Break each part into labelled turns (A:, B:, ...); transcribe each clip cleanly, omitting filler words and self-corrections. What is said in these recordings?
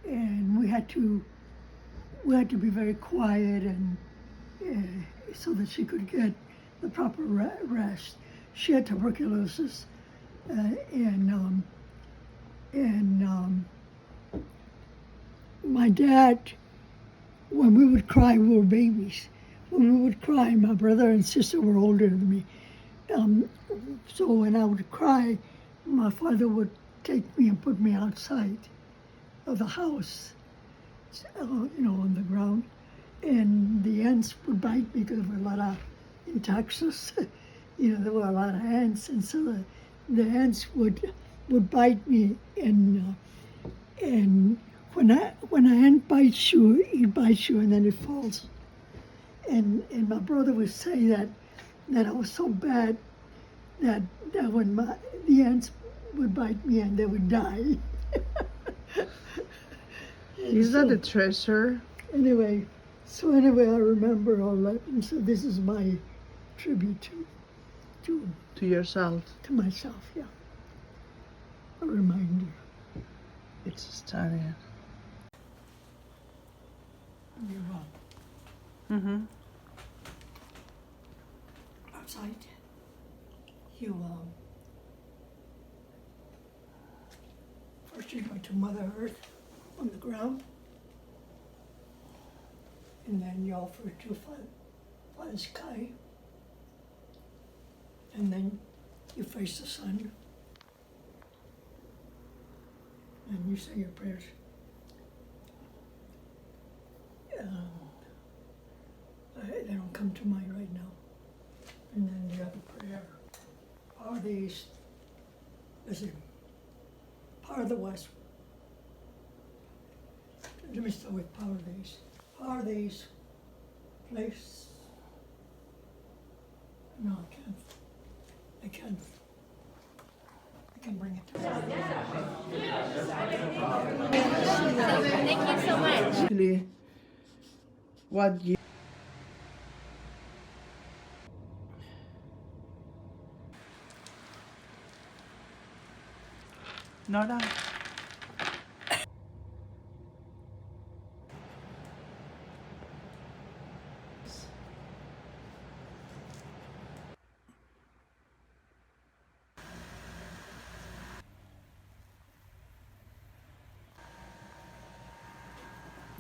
A: and we had to be very quiet and so that she could get the proper rest. She had tuberculosis, and my dad, when we would cry, we were babies. When we would cry, my brother and sister were older than me. So when I would cry, my father would take me and put me outside of the house, on the ground. And the ants would bite me because there were a lot of, in Texas, there were a lot of ants. And so the ants would bite me. And when an ant bites you, it bites you and then it falls. And my brother would say that I was so bad that when the ants would bite me and they would die.
B: Is that a treasure?
A: Anyway, I remember all that, and so this is my tribute to
B: yourself.
A: to myself. Yeah, a reminder.
B: It's stunning.
A: You're wrong.
B: Mm-hmm.
A: Outside, you first you go to Mother Earth on the ground, and then you offer it to Father Sky, and then you face the sun, and you say your prayers. They don't come to mind right now. And then the other prayer, Power of the East, Power of the West. Let me start with Power of the East. Power of the East, place. No, I can't bring it to mind.
C: Thank you so much.
B: Actually, what you Nora.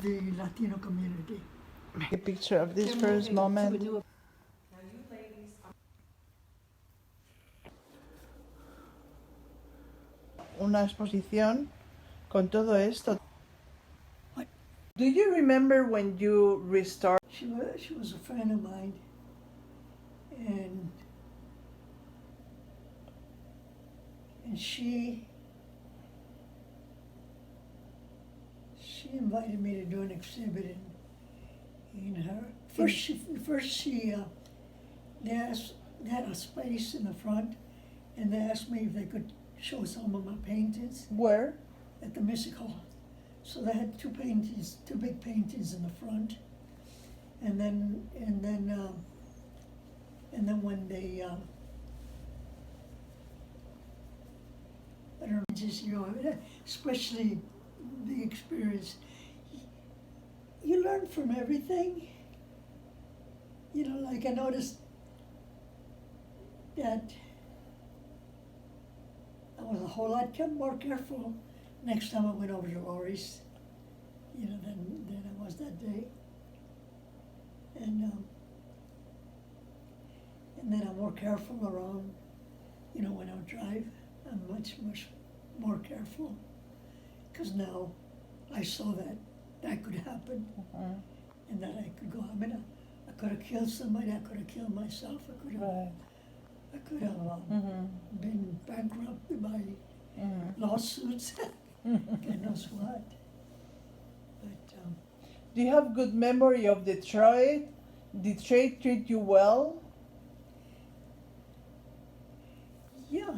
A: The Latino community.
B: A picture of this first moment. Una exposición con todo esto.
A: What?
B: Do you remember when you restart?
A: She was a friend of mine, and she invited me to do an exhibit in her. They had a space in the front, and they asked me if they could show some of my paintings
B: Where?
A: at the Music Hall. So they had two big paintings in the front, and then when they I don't know, just especially the experience. You learn from everything. Like I noticed that I was a whole lot more careful next time I went over to Lori's, than I was that day. And then I'm more careful around, when I drive. I'm much more careful, because now I saw that could happen, and that I could go. I mean, I could have killed somebody. I could have killed myself. I could have.
B: Right.
A: I could have been bankrupted by lawsuits. God knows what. But
B: Do you have good memory of Detroit? Did Detroit treat you well?
A: yeah,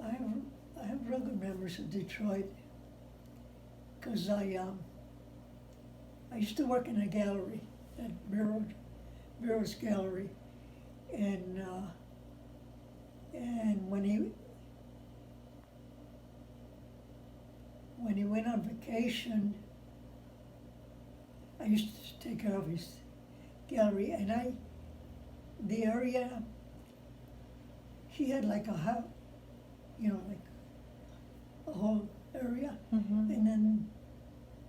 A: I have real good memories of Detroit, because I used to work in a gallery at Burroughs Gallery, and when he went on vacation, I used to take care of his gallery, and the area, he had like a house, like a whole area,
B: Mm-hmm.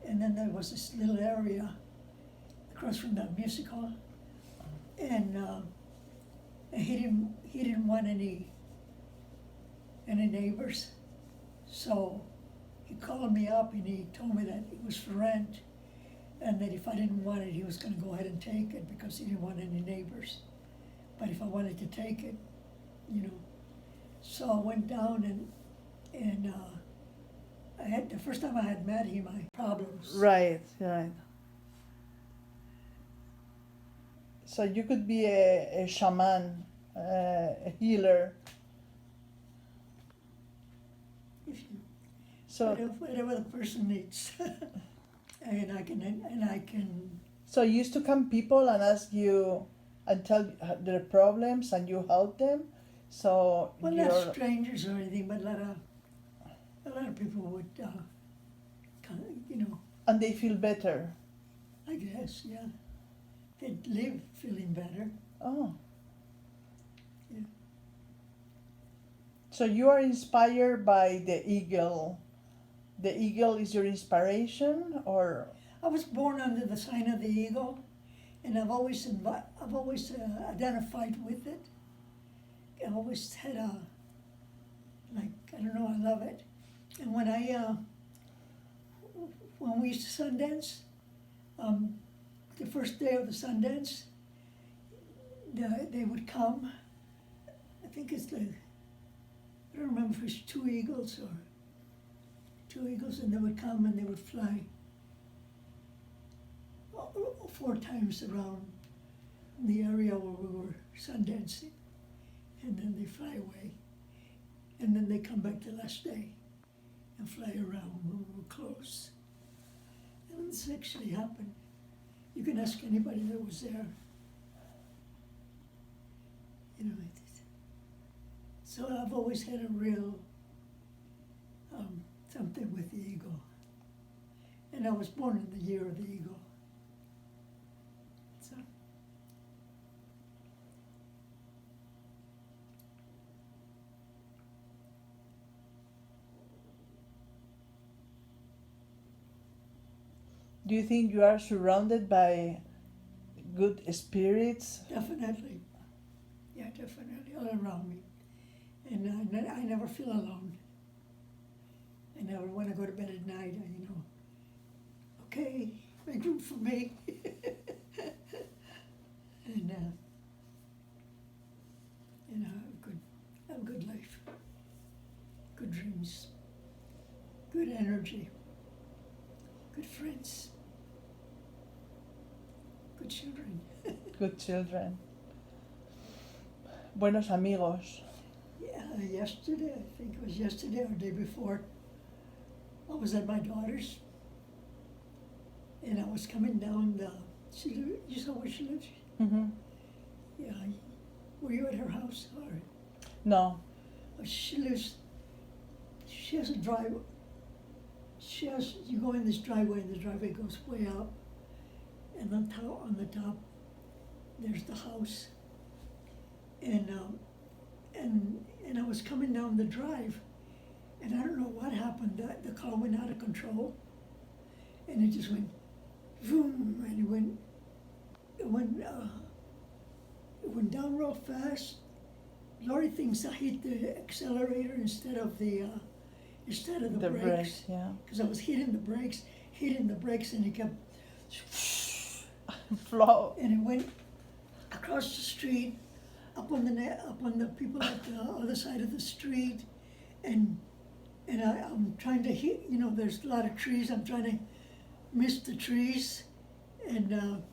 A: and then there was this little area across from the music hall, and he didn't want any neighbors, so he called me up and he told me that it was for rent, and that if I didn't want it, he was going to go ahead and take it because he didn't want any neighbors. But if I wanted to take it, so I went down and I had the first time I had met him, I had problems.
B: Right. So you could be a shaman, a healer.
A: If you,
B: So
A: whatever the person needs, and I can.
B: so used to come people and ask you and tell their problems and you help them. So
A: Well,
B: you're
A: not strangers or anything, but a lot of people would,
B: and they feel better.
A: I guess, yeah, they'd live feeling better.
B: Oh.
A: Yeah.
B: So you are inspired by the eagle. The eagle is your inspiration, or
A: I was born under the sign of the eagle, and I've always identified with it. I've always had I love it. And when we used to Sundance, the first day of the Sundance, they would come. I think it's I don't remember if it's two eagles, and they would come and they would fly 4 times around the area where we were Sundancing, and then they fly away, and then they come back the last day and fly around when we were close. And this actually happened. You can ask anybody that was there. So I've always had a real something with the eagle. And I was born in the year of the eagle. So.
B: do you think you are surrounded by good spirits?
A: Definitely. Yeah, definitely. All around me. And I never feel alone. I never, when I go to bed at night, okay, make room for me. and have a good life. Good dreams. Good energy. Good friends. Good children.
B: Good children. Buenos amigos.
A: Yesterday, I think it was yesterday or the day before, I was at my daughter's, and I was coming down you saw where she lives?
B: Mm-hmm.
A: Yeah, were you at her house? Or,
B: No.
A: she has a driveway, you go in this driveway, and the driveway goes way up, and on the top, there's the house, and I was coming down the drive, and I don't know what happened. The car went out of control, and it just went, boom, and it went down real fast. Lori thinks I hit the accelerator instead of the brakes,
B: yeah.
A: because I was hitting the brakes, and it kept,
B: Flow.
A: and it went across the street, up on the people at the other side of the street, and I'm trying to hit. There's a lot of trees. I'm trying to miss the trees, and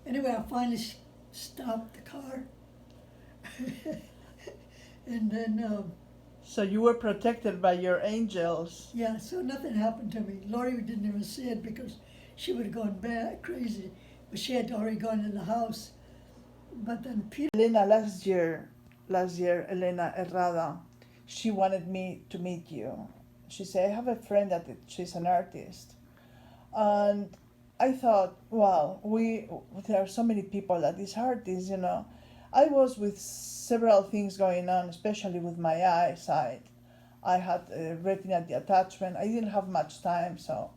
A: anyway, I finally stopped the car, and then
B: So you were protected by your angels.
A: yeah, so nothing happened to me. Lori didn't even see it because she would have gone crazy, but she had already gone in the house. But then Peter.
B: Elena, last year, Elena Herrada, she wanted me to meet you. she said, I have a friend that she's an artist. And I thought, wow, there are so many people that is artists, you know. I was with several things going on, especially with my eyesight. I had retina detachment. I didn't have much time, so.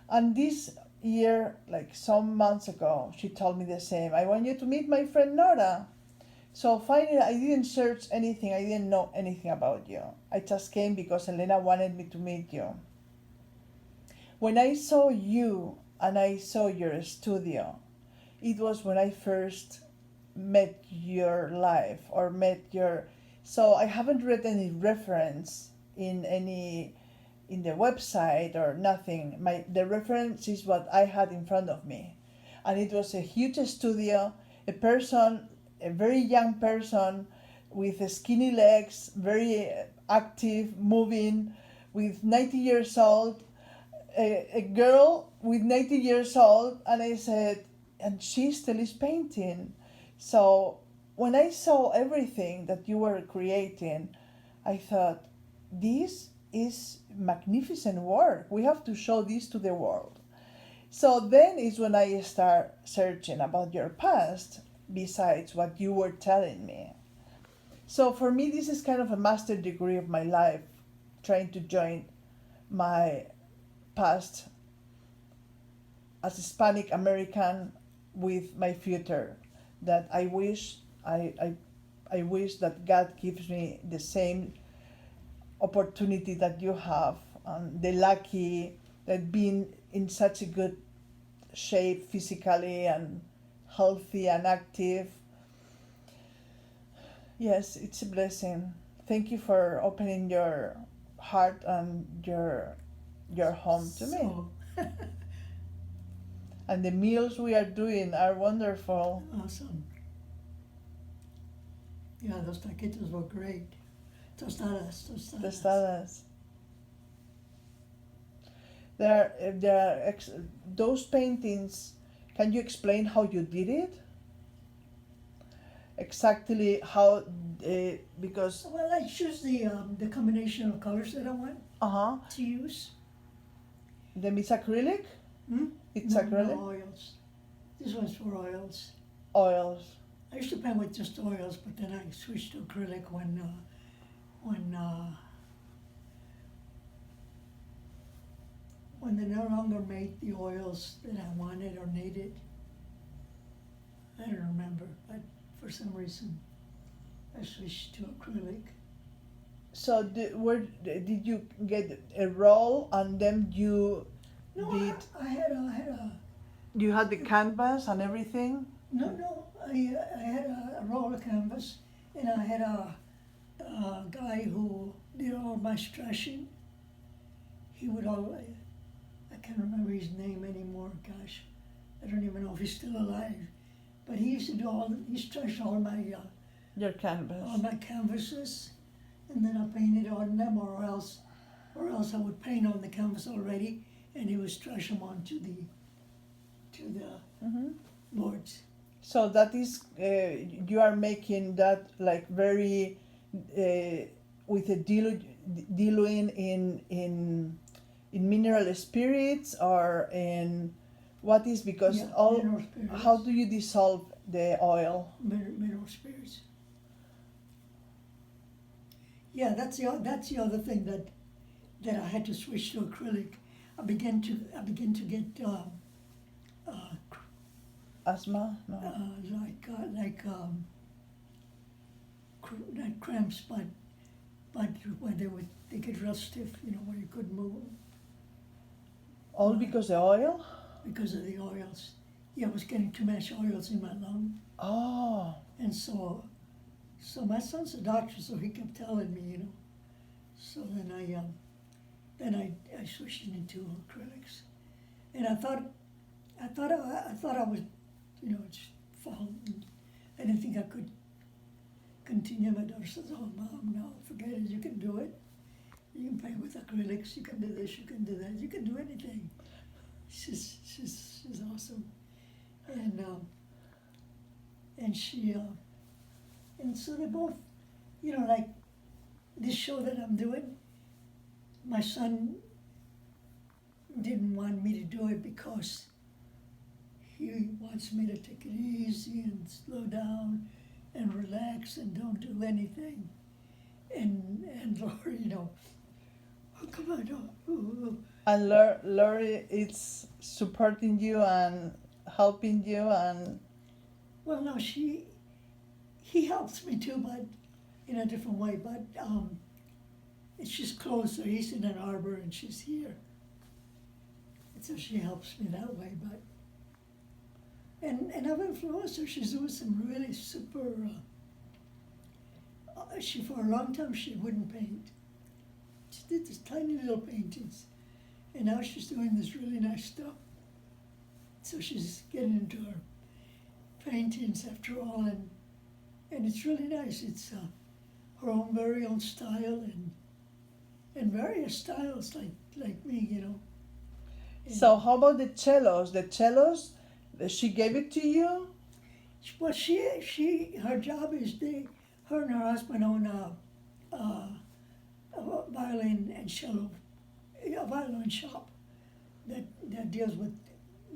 B: And this year, like some months ago, she told me the same. I want you to meet my friend Nora. So finally, I didn't search anything. I didn't know anything about you. I just came because Elena wanted me to meet you. When I saw you and I saw your studio, it was when I first met your life or met your. So I haven't read any reference in the website or nothing. The reference is what I had in front of me, and it was a huge studio. A very young person, with skinny legs, very active, moving, with 90 years old. A girl with 90 years old, and I said, and she still is painting. So when I saw everything that you were creating, I thought, this is magnificent work. We have to show this to the world. So then is when I start searching about your past, besides what you were telling me. So for me, this is kind of a master degree of my life, trying to join my past as Hispanic American with my future, that I wish that God gives me the same opportunity that you have, and the lucky that being in such a good shape physically and healthy and active. Yes, it's a blessing. Thank you for opening your heart and your home to me.
A: So,
B: And the meals we are doing are wonderful.
A: awesome. Yeah, those taquitos were great. Tostadas.
B: Tostadas. Those paintings. Can you explain how you did it? Exactly how, because.
A: Well, I choose the combination of colors that I want to use.
B: The it's acrylic.
A: Hmm?
B: It's
A: no,
B: acrylic.
A: No oils. This one's for oils.
B: Oils.
A: I used to paint with just oils, but then I switched to acrylic when they no longer made the oils that I wanted or needed. I don't remember, but for some reason I switched to acrylic.
B: So where did you get a roll and then you
A: No,
B: did?
A: I had a
B: You had the canvas and everything.
A: no. I had a roll of canvas, and I had a guy who did all my stretching. He would always. I can't remember his name anymore. Gosh, I don't even know if he's still alive. But he used to do he stretched all
B: Your canvas.
A: my canvases, and then I painted on them, or else I would paint on the canvas already, and he would stretch them onto the
B: Mm-hmm.
A: boards.
B: So that is, you are making that like very, with a diluting in mineral spirits, or in what is, because
A: Yeah,
B: all.
A: mineral spirits.
B: How do you dissolve the oil?
A: Mineral spirits. Yeah, that's the other thing that I had to switch to acrylic. I began to get
B: Asthma? No.
A: not cramps, but when they get real stiff, where you couldn't move them
B: All because the oil?
A: because of the oils. Yeah, I was getting too much oils in my lung,
B: Oh.
A: and so my son's a doctor, so he kept telling me, So then I switched into acrylics, and I thought I was, it's fall. I didn't think I could continue. My daughter says, "Oh, Mom, no, forget it. You can do it. You can paint with acrylics. You can do this. You can do that. You can do anything." She's awesome, and she and so they both, like this show that I'm doing. my son didn't want me to do it because he wants me to take it easy and slow down and relax and don't do anything. And Lori, oh, come on, oh.
B: And Lori is supporting you and helping you, and
A: Well, no, he helps me too, but in a different way. But it's just closer. He's in Ann Arbor and she's here, and so she helps me that way. But and I've influenced her. She's doing some really super. She for a long time she wouldn't paint. She did these tiny little paintings, and now she's doing this really nice stuff. So she's getting into her paintings after all, and it's really nice. It's her own very own style and various styles like me, And,
B: so how about the cellos? The cellos, she gave it to you?
A: well, her job is her and her husband own a violin and cello, a violin shop that deals with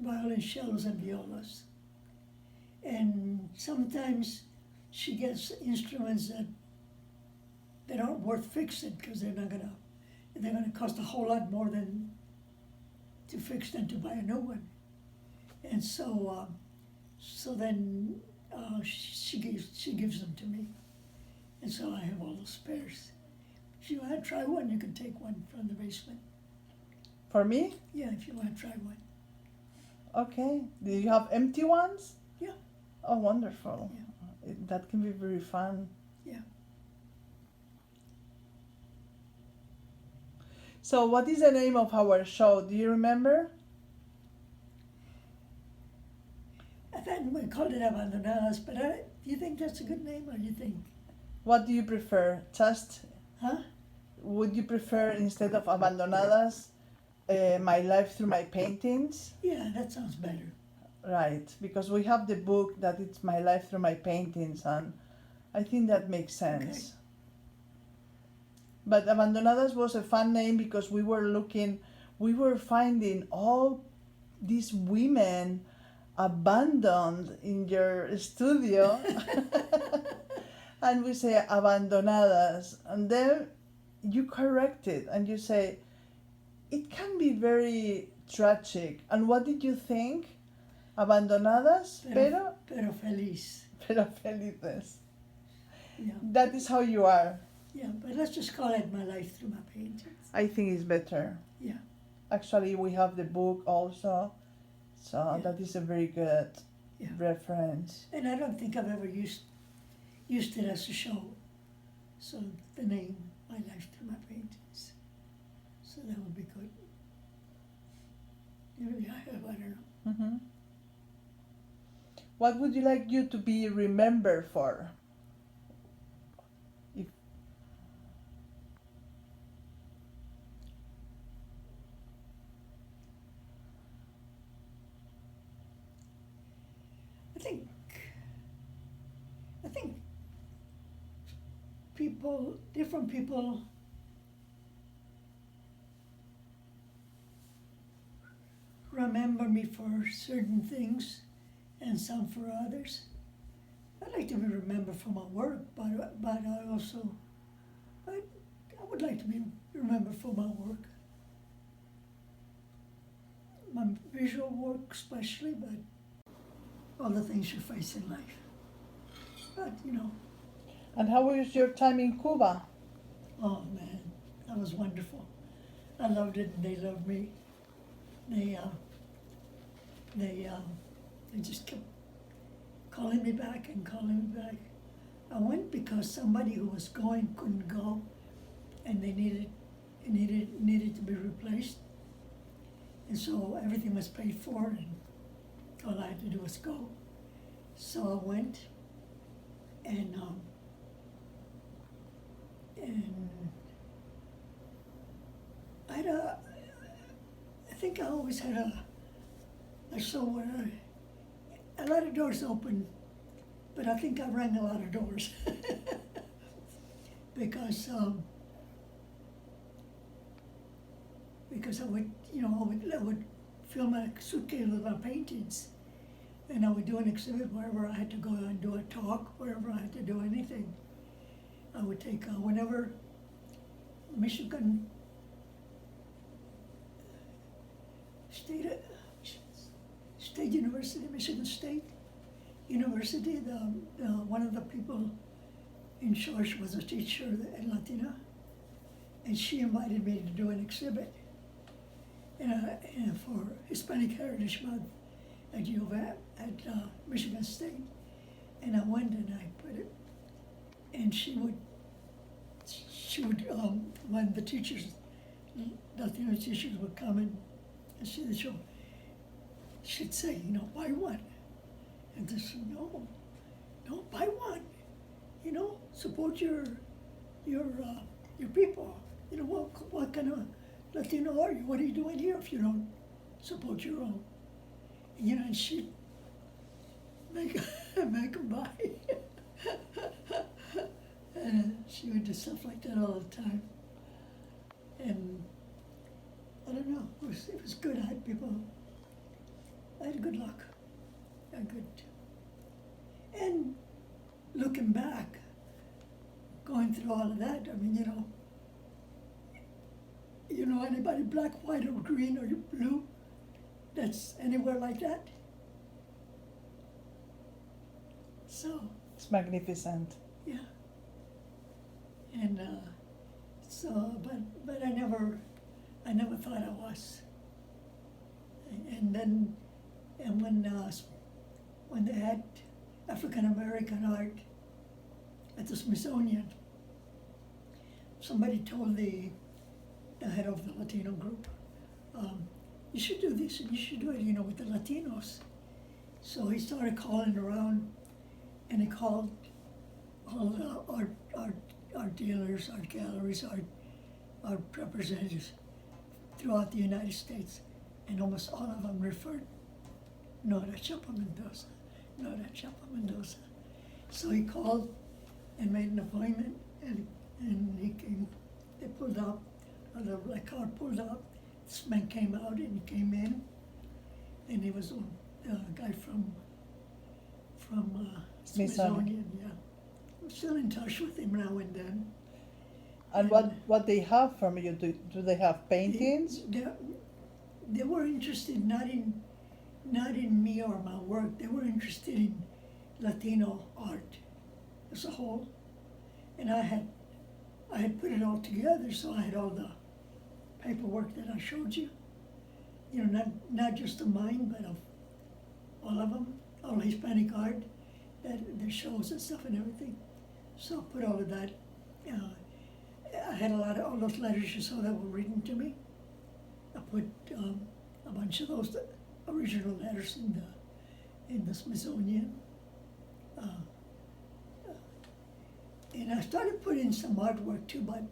A: violin, cellos, and violas. And sometimes she gets instruments that aren't worth fixing because they're gonna cost a whole lot more than to fix than to buy a new one. And so then she gives them to me, and so I have all the spares. If you want to try one, you can take one from the basement.
B: For me?
A: Yeah, if you want to try one.
B: Okay. Do you have empty ones?
A: Yeah.
B: Oh, wonderful.
A: Yeah.
B: That can be very fun.
A: Yeah.
B: So what is the name of our show? Do you remember?
A: I thought we called it Abandonadas, but do you think that's a good name, or do you think?
B: What do you prefer? Just,
A: Huh?
B: would you prefer instead of Abandonadas, My Life Through My Paintings?
A: Yeah, that sounds better.
B: Right, because we have the book that it's My Life Through My Paintings, and I think that makes sense.
A: Okay.
B: But Abandonadas was a fun name because we were finding all these women abandoned in your studio. And we say Abandonadas, and then you correct it and you say, it can be very tragic. And what did you think? Abandonadas, pero
A: Feliz.
B: felices.
A: Yeah.
B: That is how you are.
A: Yeah, but let's just call it My Life Through My Paintings.
B: I think it's better.
A: Yeah.
B: Actually, we have the book also, so
A: Yeah.
B: that is a very good
A: Yeah.
B: reference.
A: And I don't think I've ever used it as a show. So the name, My Life Through My Paintings. So that would be good. Maybe I have, I don't know.
B: Mm-hmm. What would you like you to be remembered for? If
A: I think different people remember me for certain things and some for others. I like to be remembered for my work, but I would like to be remembered for my work. My visual work especially, but all the things you face in life. But,
B: and how was your time in Cuba?
A: oh man, that was wonderful. I loved it and they loved me. They just kept calling me back and calling me back. I went because somebody who was going couldn't go, and it needed to be replaced. And so everything was paid for, and all I had to do was go. So I went, and I think I always had a show where a lot of doors open, but I think I rang a lot of doors because I would, I would fill my suitcase with my paintings, and I would do an exhibit wherever I had to go and do a talk, wherever I had to do anything. I would take whenever Michigan State University, Michigan State University, one of the people in charge was a teacher, a Latina, and she invited me to do an exhibit and for Hispanic Heritage Month at U of M, at Michigan State. And I went and I put it, and she would, when the teachers, Latino teachers would come and see the show, she'd say, buy one. And I said, no, buy one. Support your people. What kind of Latino are you? What are you doing here if you don't support your own? And she'd make them buy. And she would do stuff like that all the time. And I don't know, it was good. I had good luck. And looking back, going through all of that, anybody black, white, or green, or blue that's anywhere like that? So,
B: It's magnificent.
A: yeah. And but I never thought I was. And then, when they had African American art at the Smithsonian, somebody told the head of the Latino group, you should do this and you should do it, with the Latinos. So he started calling around, and he called all the art dealers, art galleries, art representatives throughout the United States, and almost all of them referred, Nora Chapa Mendoza. So he called and made an appointment, and he came. They pulled up, the black car pulled up. This man came out, and he came in, and he was a guy from Smithsonian. Yeah, I'm still in touch with him now and then.
B: And what they have from you? Do they have paintings?
A: They were interested not in me or my work. They were interested in Latino art as a whole, and I had put it all together. So I had all the paperwork that I showed you. Not just of mine, but of all of them, all Hispanic art, that shows and stuff and everything. So I put all of that. I had all those letters you saw that were written to me. I put a bunch of those original letters in the Smithsonian. And I started putting some artwork too, but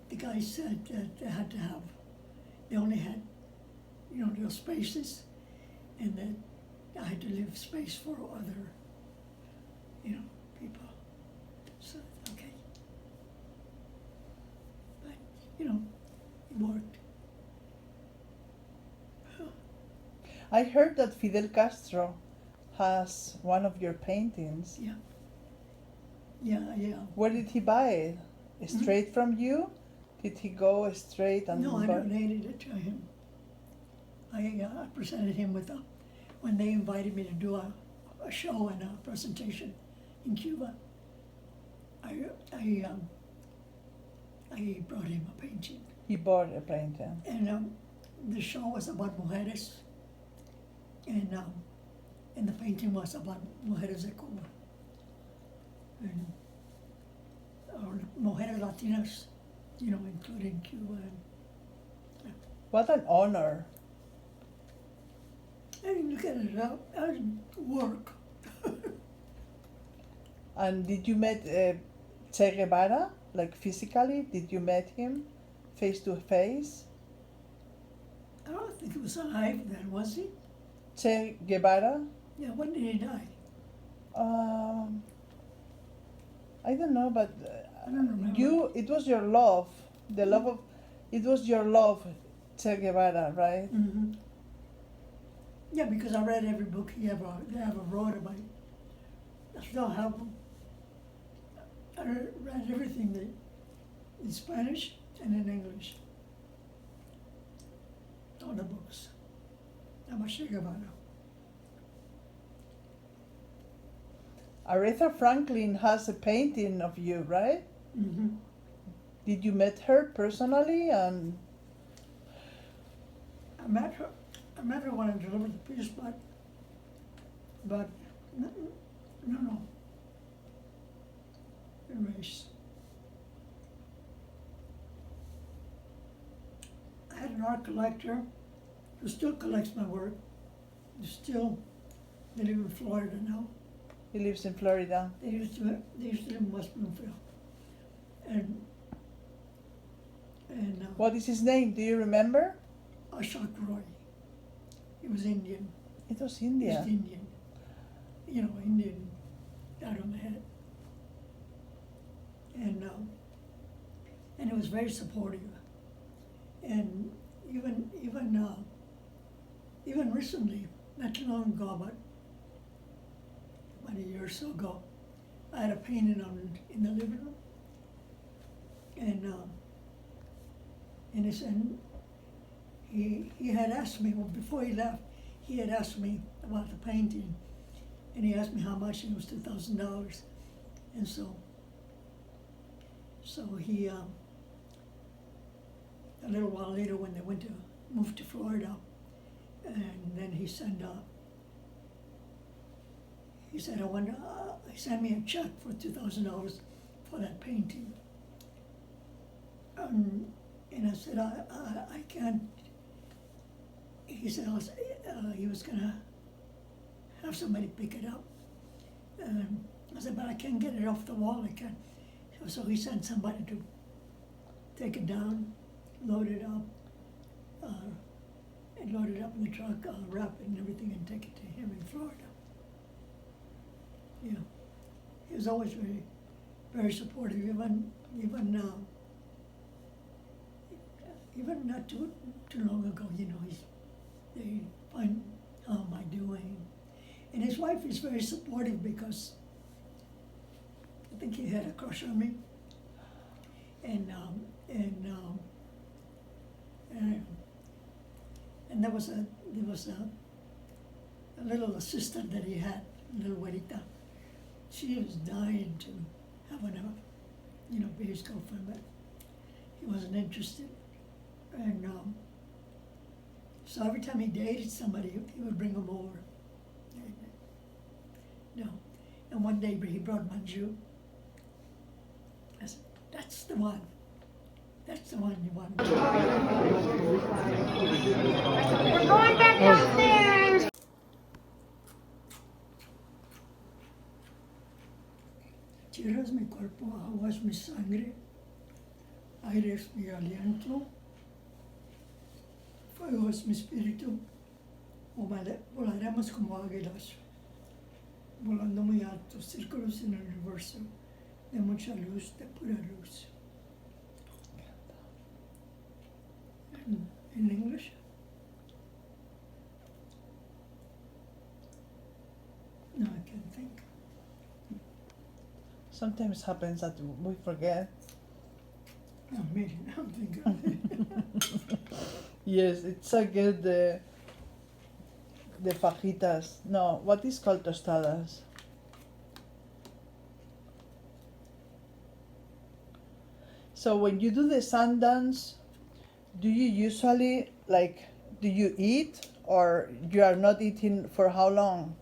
A: the guy said that they only had, little spaces, and that I had to leave space for other, people. So, okay. But, it worked.
B: I heard that Fidel Castro has one of your paintings.
A: Yeah. Yeah.
B: Where did he buy it? Straight from you? Did he go straight and
A: No, I
B: buy?
A: donated it to him. I presented him with when they invited me to do a show and a presentation in Cuba. I brought him a painting,
B: He bought a painting.
A: and the show was about mujeres, and the painting was about mujeres de Cuba, and or mujeres Latinas, including Cuba. And
B: What an honor.
A: I didn't look at it. I didn't work.
B: And did you meet Che Guevara, like physically? Did you meet him face to face?
A: I don't think he was alive then, was he?
B: Che Guevara?
A: Yeah, when did he die?
B: I don't know, but
A: I don't remember.
B: it was your love, it was your love Che Guevara, right?
A: Mm-hmm. Yeah, because I read every book they ever wrote about it. I still have them. I read everything in Spanish and in English. All the books about Che Guevara.
B: Aretha Franklin has a painting of you, right?
A: Mm-hmm.
B: Did you met her personally? And
A: I met her when I delivered the peace, but no, erase. I had an art collector who still collects my work. They live in Florida now.
B: he lives in Florida.
A: They used to live in West Bloomfield, and
B: What is his name? Do you remember?
A: Ashok Roy. He was Indian.
B: It was
A: East
B: India.
A: Indian. Indian out on the head. And he was very supportive. And even recently, not too long ago, about a year or so ago, I had a painting in the living room. He had asked me, well, before he left, he had asked me about the painting, and he asked me how much, and it was $2,000. And so he, a little while later when they moved to Florida, and then he said, he sent me a check for $2,000 for that painting. And I said, I can't. He said he was gonna have somebody pick it up. And I said, but I can't get it off the wall. I can't. So he sent somebody to take it down, load it up, and load it up in the truck, wrap it and everything, and take it to him in Florida. Yeah, he was always very, very supportive. Even not too long ago, they find how am I doing, and his wife is very supportive because I think he had a crush on me, and there was a little assistant that he had, little Juanita. She was dying to have be his girlfriend, but he wasn't interested. And so every time he dated somebody, he would bring them over. And one day he brought Manju. I said, that's the one. That's the one you want.
C: We're going back downstairs.
A: Tierra es mi cuerpo, agua es mi sangre, aire es mi aliento, fuego es mi espíritu. Volaremos como águilas, volando muy alto, círculos en el universo, de mucha luz, de pura luz. In English? No, I can't think.
B: Sometimes happens that we forget.
A: No, maybe I'm thinking.
B: Yes, it's so good. The fajitas. No, what is called tostadas? So when you do the Sundance, do you usually do you eat or you are not eating for how long?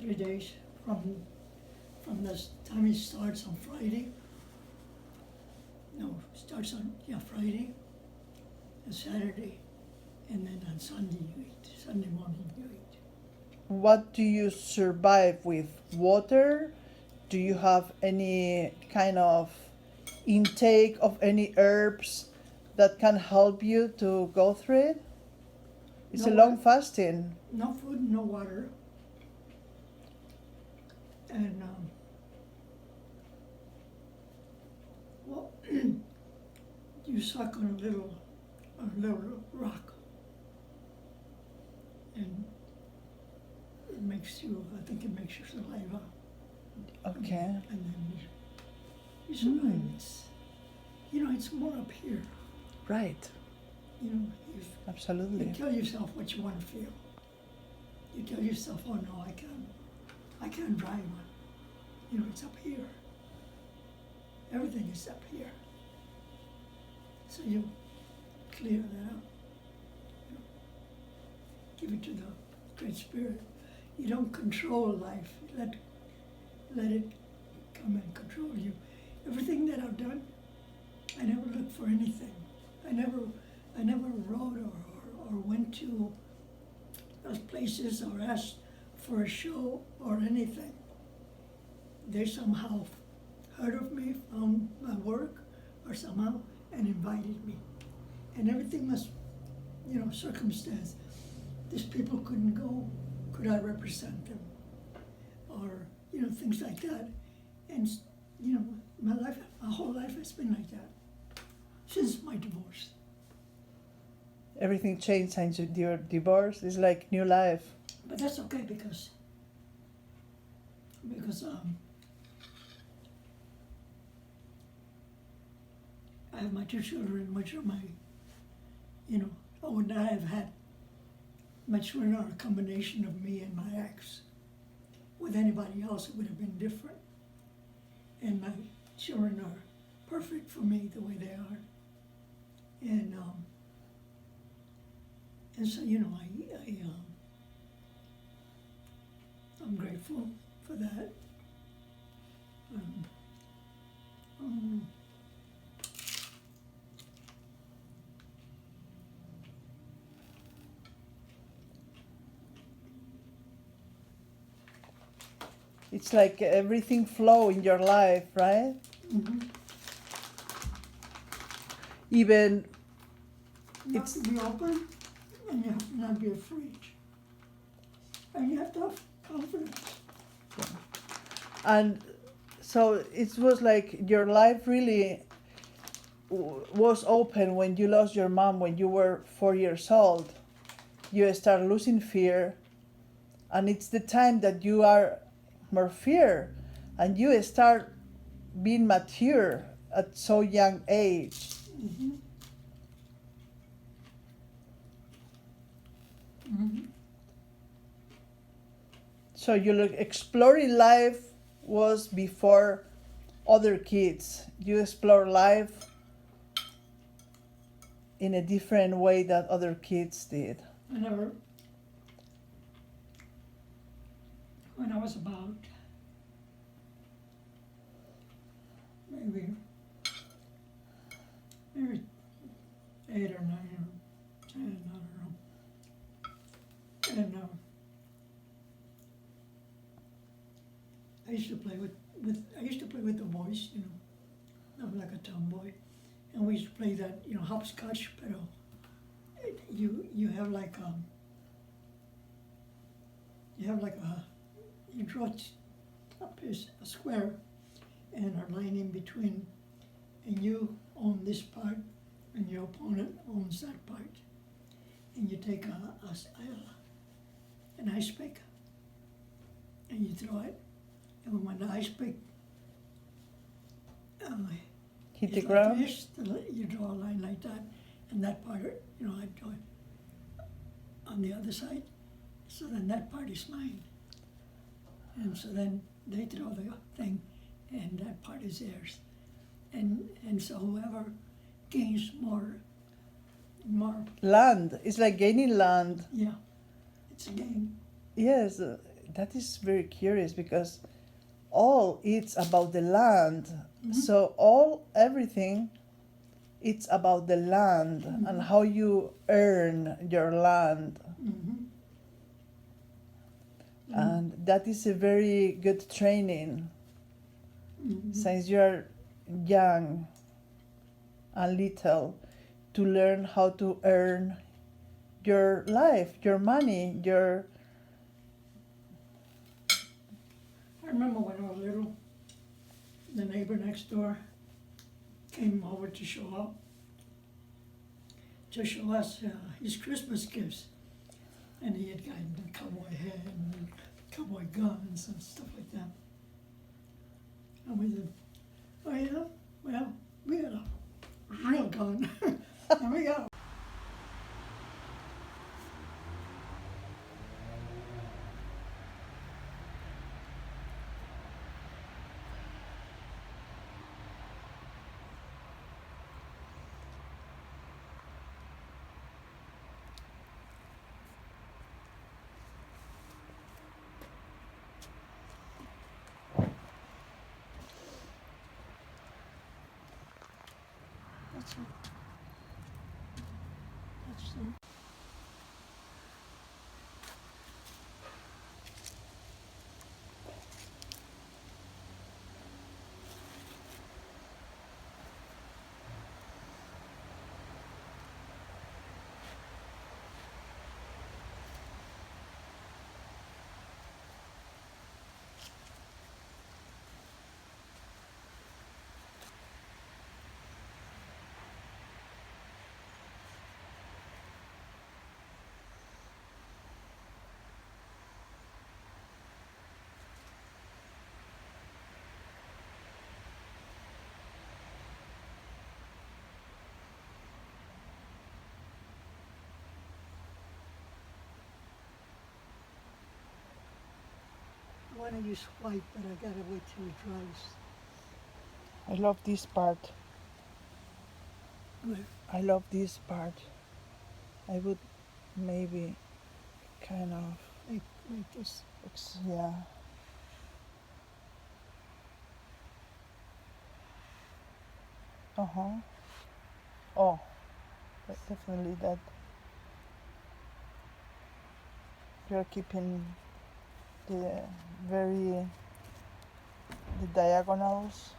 A: 3 days from the time it starts on Friday. No, starts on Friday and Saturday, and then on Sunday you eat. Sunday morning you eat.
B: What do you survive with? Water? Do you have any kind of intake of any herbs that can help you to go through it? It's a
A: No,
B: long fasting.
A: No food, no water, and you suck on a little rock. and it makes you, I think it makes your saliva.
B: Okay.
A: And then you survive. It's, it's more up here.
B: Right.
A: You
B: Absolutely.
A: tell yourself what you want to feel. You tell yourself, oh no, I can't drive one. It's up here. Everything is up here. So you clear that out. Give it to the Great Spirit. You don't control life. Let it come and control you. Everything that I've done, I never looked for anything. I never wrote or went to those places or asked for a show or anything. They somehow heard of me, found my work, or somehow, and invited me. And everything was, circumstance. These people couldn't go. Could I represent them? Or, things like that. And, my whole life has been like that. Since my divorce.
B: Everything changed since your divorce. It's like new life.
A: But that's okay because I have my two children, which are my, I would not have had my children are a combination of me and my ex. With anybody else, it would have been different. And my children are perfect for me the way they are. And so, I'm grateful for that.
B: It's like everything flow in your life, right?
A: Mm-hmm.
B: Even
A: You have to be open, and you have to not be afraid. And you have to have confidence.
B: and so it was like your life really was open when you lost your mom when you were 4 years old. You start losing fear, and it's the time that you are more fear, and you start being mature at so young age.
A: Mm-hmm. Mm-hmm.
B: So you look exploring life was before other kids. You explore life in a different way that other kids did.
A: When I was about maybe 8 or 9 or 10, I don't know. And I used to play with the boys, I'm like a tomboy, and we used to play that, hopscotch, but you have like you draw a square and a line in between, and you own this part, and your opponent owns that part, and you take an ice pick, and you throw it, and when the ice pick
B: Hit
A: is
B: the
A: like
B: ground?
A: this, you draw a line like that, and that part, I draw it on the other side, so then that part is mine. And so then they throw the thing, and that part is theirs. And so whoever gains more,
B: Land. It's like gaining land.
A: yeah, it's a game.
B: Yes, that is very curious because all it's about the land.
A: Mhm.
B: So everything it's about the land and how you earn your land.
A: Mm-hmm.
B: And that is a very good training
A: Mm-hmm.
B: since you're young and little to learn how to earn your life, your money, your
A: I remember when I was little, the neighbor next door came over to show us his Christmas gifts. And he had gotten a cowboy hat and cowboy guns and stuff like that. And we said, oh yeah, well, we got a real gun. And we got that's it. That's it. I want to use white, but I gotta wait till it dries.
B: I love this part.
A: Where?
B: I love this part. I would maybe kind of,
A: Like this.
B: yeah. Uh-huh. Oh, definitely that. You're keeping the very, the diagonals.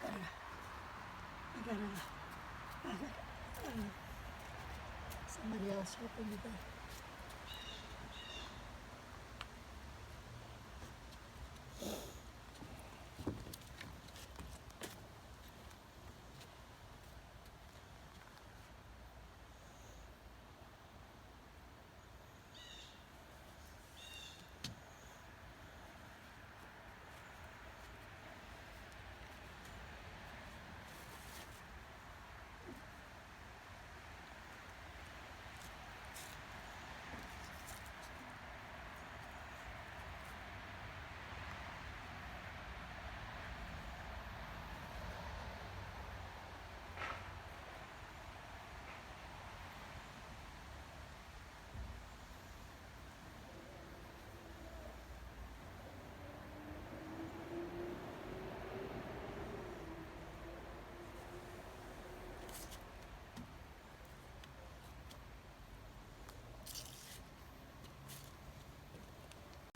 A: I gotta somebody else helping me there.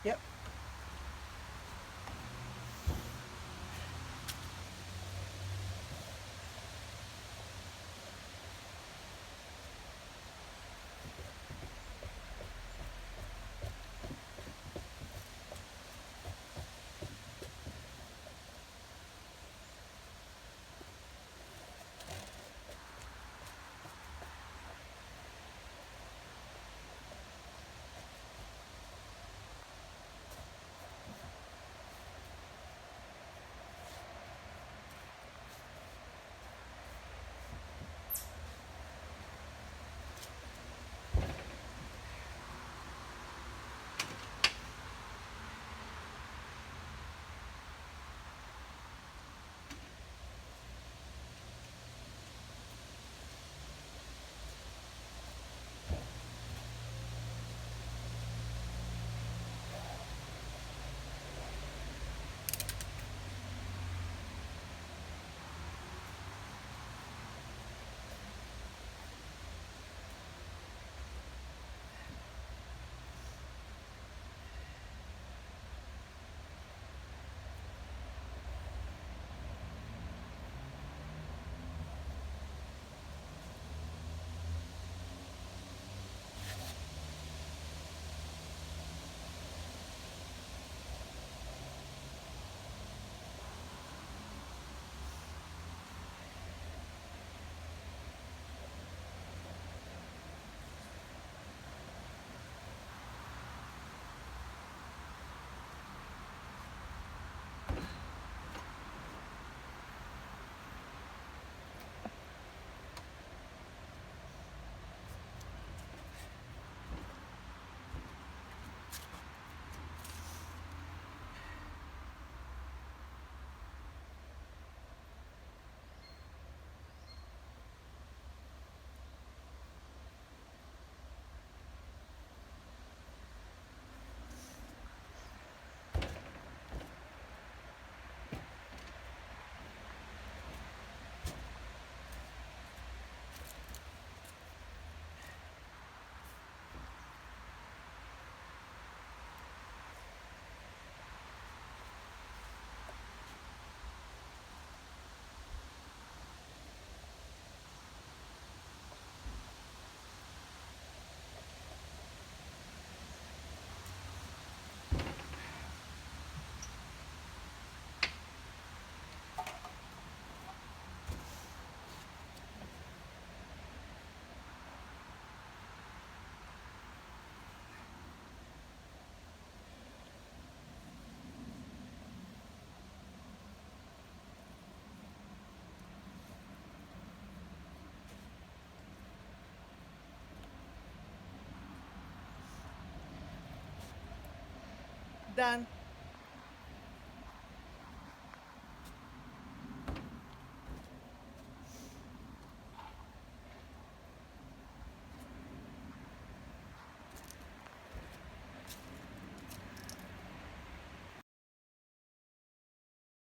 B: Yep. done.